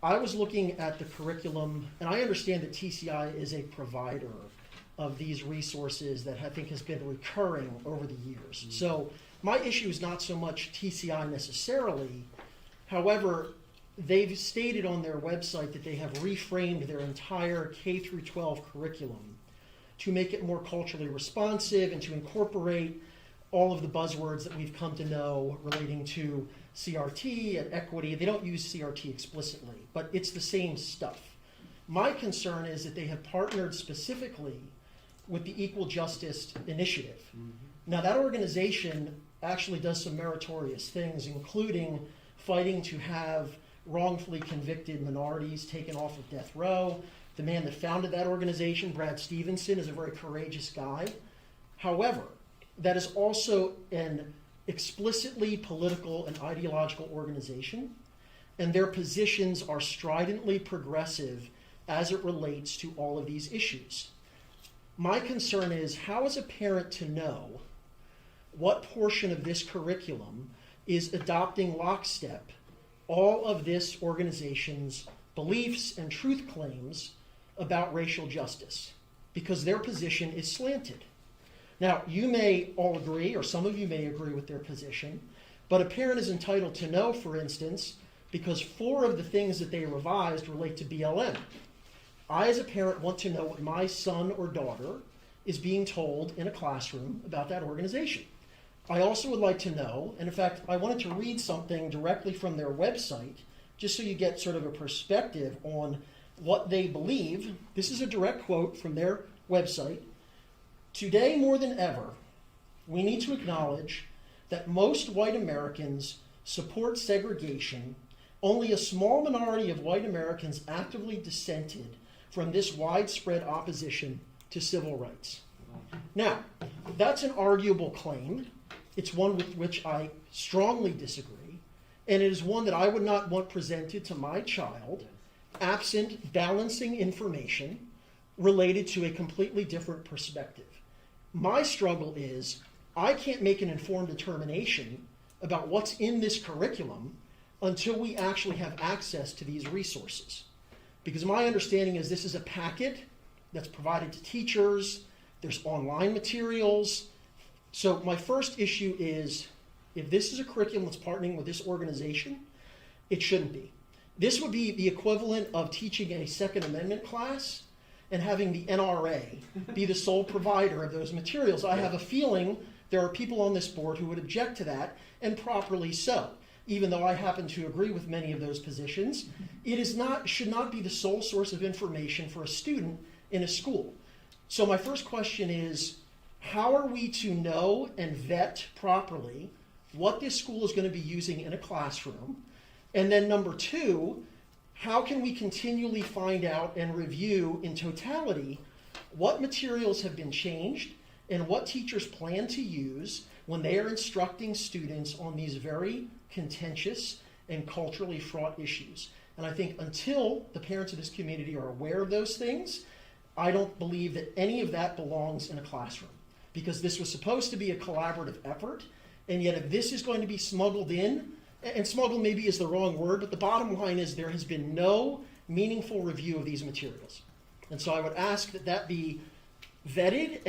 I was looking at the curriculum, and I understand that TCI is a provider of these resources that I think has been recurring over the years. Mm-hmm. So my issue is not so much TCI necessarily. However, they've stated on their website that they have reframed their entire K through 12 curriculum to make it more culturally responsive and to incorporate all of the buzzwords that we've come to know relating to CRT and equity. They don't use CRT explicitly, but it's the same stuff. My concern is that they have partnered specifically with the Equal Justice Initiative. Mm-hmm. Now, that organization actually does some meritorious things, including fighting to have wrongfully convicted minorities taken off of death row. The man that founded that organization, Brad Stevenson, is a very courageous guy. However, that is also an explicitly political and ideological organization, and their positions are stridently progressive as it relates to all of these issues. My concern is, how is a parent to know what portion of this curriculum is adopting lockstep all of this organization's beliefs and truth claims about racial justice? Because their position is slanted. Now, you may all agree, or some of you may agree with their position, but a parent is entitled to know, for instance, because 4 of the things that they revised relate to BLM. I, as a parent, want to know what my son or daughter is being told in a classroom about that organization. I also would like to know, and in fact, I wanted to read something directly from their website, just so you get sort of a perspective on what they believe. This is a direct quote from their website. Today, more than ever, we need to acknowledge that most white Americans support segregation. Only a small minority of white Americans actively dissented from this widespread opposition to civil rights. Now, that's an arguable claim. It's one with which I strongly disagree, and it is one that I would not want presented to my child absent balancing information related to a completely different perspective. My struggle is I can't make an informed determination about what's in this curriculum until we actually have access to these resources. Because my understanding is this is a packet that's provided to teachers, there's online materials. So my first issue is, if this is a curriculum that's partnering with this organization, it shouldn't be. This would be the equivalent of teaching a Second Amendment class and having the NRA be the sole provider of those materials. I have a feeling there are people on this board who would object to that, and properly so. Even though I happen to agree with many of those positions, it should not be the sole source of information for a student in a school. So my first question is, how are we to know and vet properly what this school is going to be using in a classroom? And then number 2, how can we continually find out and review in totality what materials have been changed and what teachers plan to use when they are instructing students on these very contentious and culturally fraught issues? And I think until the parents of this community are aware of those things, I don't believe that any of that belongs in a classroom, because this was supposed to be a collaborative effort, and yet if this is going to be smuggled in, and smuggled maybe is the wrong word, but the bottom line is there has been no meaningful review of these materials. And so I would ask that that be vetted and